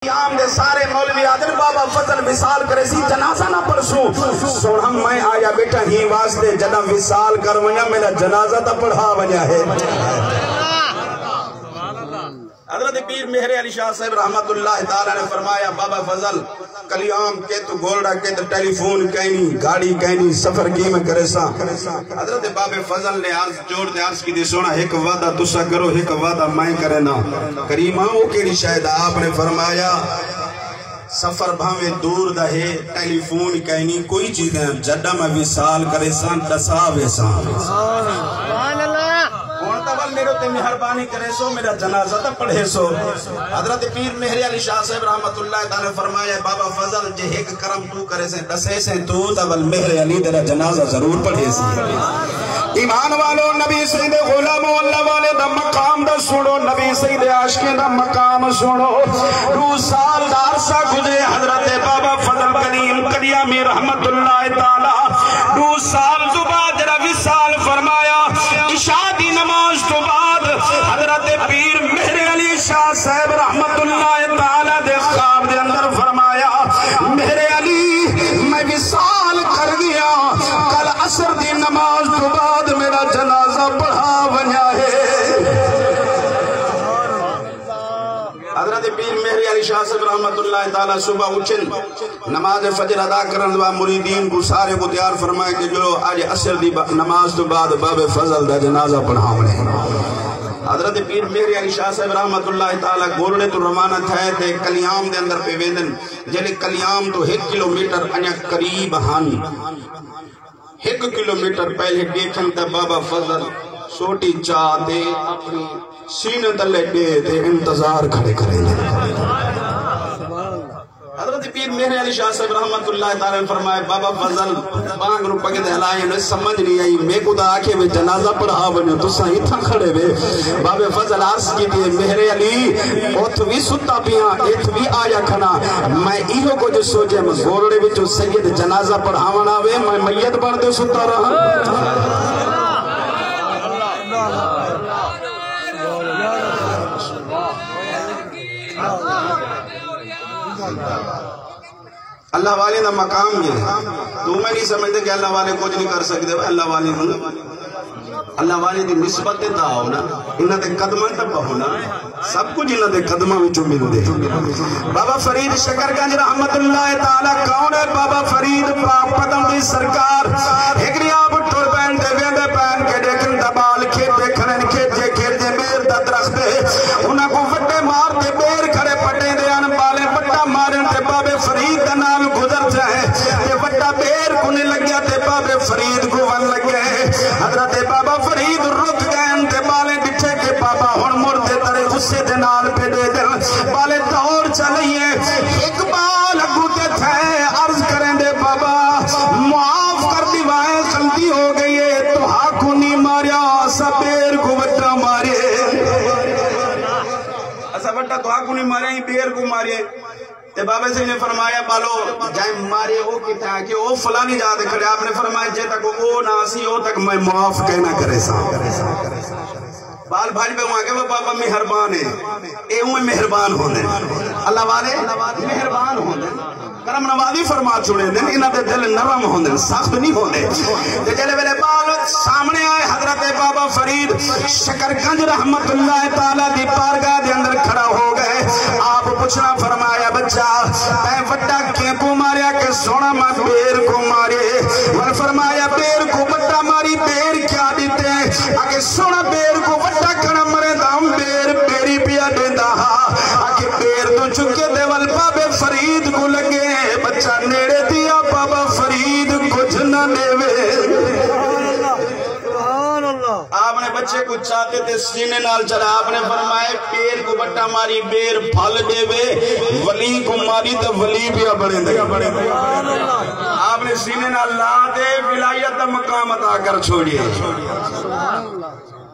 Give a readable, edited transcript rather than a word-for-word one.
قیام دے سارے مولوی آدھر بابا فضل وصال کرے سی جنازہ نہ پڑھسوں سوڑا میں آیا بیٹا ہی واسطے جنہ وصال کر ونیا میرا جنازہ تا پڑھا ونیا ہے حضرت پیر مہر علی شاہ صاحب رحمت اللہ تعالیٰ نے فرمایا بابا فضل کلیام کے تو گولڈا کے تو ٹیلی فون کہنی گاڑی کہنی سفر کی میں کرے سا حضرت بابا فضل نے عرض جوڑ دے عرض کی دے سونا ایک وعدہ تسا کرو ایک وعدہ میں کرے نا کریمہ وہ کیڑی شاید آپ نے فرمایا سفر بھامے دور دا ہے ٹیلی فون کہنی کوئی چیزیں جڈا میں وصال کرے سان دسا ویسا سبحان اللہ کونتاول میرے تے مہربانی کرے سو میرا جنازہ تا پڑھے سو حضرت پیر مہر علی شاہ صاحب رحمت اللہ تعالی فرمایا بابا فضل جے ایک کرم تو کرے سے دسے سے تو تاول مہر علی تیرا جنازہ ضرور پڑھے سے ایمان والو نبی سید غلام اللہ والے دا مقام دا سنو نبی سید عاشقین دا مقام سنو 2 سال دارسا گزرے حضرت بابا فضل کریم قدیامی رحمت اللہ تعالی 2 سال زباد وصال فرمایا عشاء دی نماز تو بعد حضرت پیر مہر علی شاہ صاحب رحمت اللہ تعالی دے خواب دے اندر فرمایا مہر علی میں وصال کر گیا کل عصر دی نماز تو بعد میرا جنازہ پڑھا ونیا ہے حضرت پیر مہر علی شاہ صاحب رحمت اللہ تعالی صبح اٹھن نماز فجر ادا کرن دعا مریدین کو سارے کو تیار فرمائے کہ جو آج عصر دی نماز تو بعد باب فضل دا جنازہ پڑھاونے حضرت پیر مہر علی شاہ صاحب رحمت اللہ تعالی گولڑے تو روانہ تھے تے کلیام دے اندر پہ ویندن جلے کلیام تو 1 کلومیٹر انیا قریب ہن 1 کلومیٹر پہلے دیکھن تے بابا فضل سوٹی چاہ دے اپنی سینے تلے دے دے انتظار کھڑے کریں حضرت پیر مہر علی شاہ صاحب رحمت اللہ تعالیٰ نے فرمائے بابا فضل بانگ رو پکے دے ہلائے انہیں سمجھ نہیں آئی میں کو دا آکے میں جنازہ پڑھا بنیو تو سہی تھا کھڑے بے بابا فضل عرض کی دیئے مہر علی اوتوی ستا پیاں ایتوی آیا کھنا میں ایہو کو جو سوچے میں گولڑے بچو سید جنازہ پڑھاونا وے میں میت بڑھ دے ستا رہا اللہ والے دا مقام یہ ہے تو میں نہیں سمجھتے کہ اللہ والے کچھ نہیں کر سکتے اللہ والے اللہ والے دی نسبت دا ہونا انہاں دے قدماں تے ہونا سب کچھ انہاں دے قدماں وچوں ملدے بابا فرید شکرگنج رحمت اللہ تعالی کون ہے بابا فرید پاک پدم دی سرکار ہگریا بٹھور پہن دے ویندے پہن کے دیکھن دبال کھیتے کھڑن کھیتے کھیتے میر دا درخت دے انہاں کو وٹے مار دے بیر کھڑے پٹے دے ان بالے وٹا مارن تے بابے فرید دا نام گزر جائے تے وٹا بیر کونے لگیا تے بابے فرید کو ون لگ گئے حضرت بابا فرید رک گئے تے بالے بچھے کے بابا ہن مردے ترے غصے دے نال پہ دے دل بالے دور چلئیے ایک بال اگو تے تھے عرض کریں دے بابا معاف کر دیوائیں غلطی ہو گئی ہے تو ہاکو نہیں ماریا اسا بیر کو وٹا مارے اسا وٹا تو ہاکو نہیں ماریا ہی بیر کو مارے تے بابا سے نے فرمایا بالو جائیں مارے ہو کی تھا کہ او فلانی جا دے کھڑے آپ نے فرمایا جے تک او ناسی ہو تک میں معاف کہنا کرے سا بال بھائی پہ وہاں کہ وہ بابا مہربان ہے اے ہوئے مہربان ہونے اللہ والے مہربان ہونے کرم نوازی فرما چھوڑے دیں انہاں دے دل نرم ہونے سخت نہیں ہونے تے جلے ویلے بال سامنے آئے حضرت بابا فرید شکرگنج رحمت اللہ تعالیٰ دی پارگاہ دے اندر کھڑا ہو گئے آپ پوچھنا فرمایا بچہ میں وٹا کیوں کو ماریا کہ سونا ماں بیر کو مارے ور فرمایا بیر کو وٹا ماری بیر کیا دیتے آکے سونا بیر کو وٹا کھڑا مرے دام بیر بیری پیا دیندہ آکے بیر تو چکے دے وال بابے فرید کو لگے بچہ نیڑے دیا بابا فرید کچھ نہ لیوے آپ نے بچے کو چاہتے تھے سینے نال چلا آپ نے فرمائے پیر کو بٹا ماری بیر پھل دے وے ولی کو ماری تو ولی بھی بڑھے دے آپ نے سینے نال لا دے ولایت مقام عطا کر چھوڑیے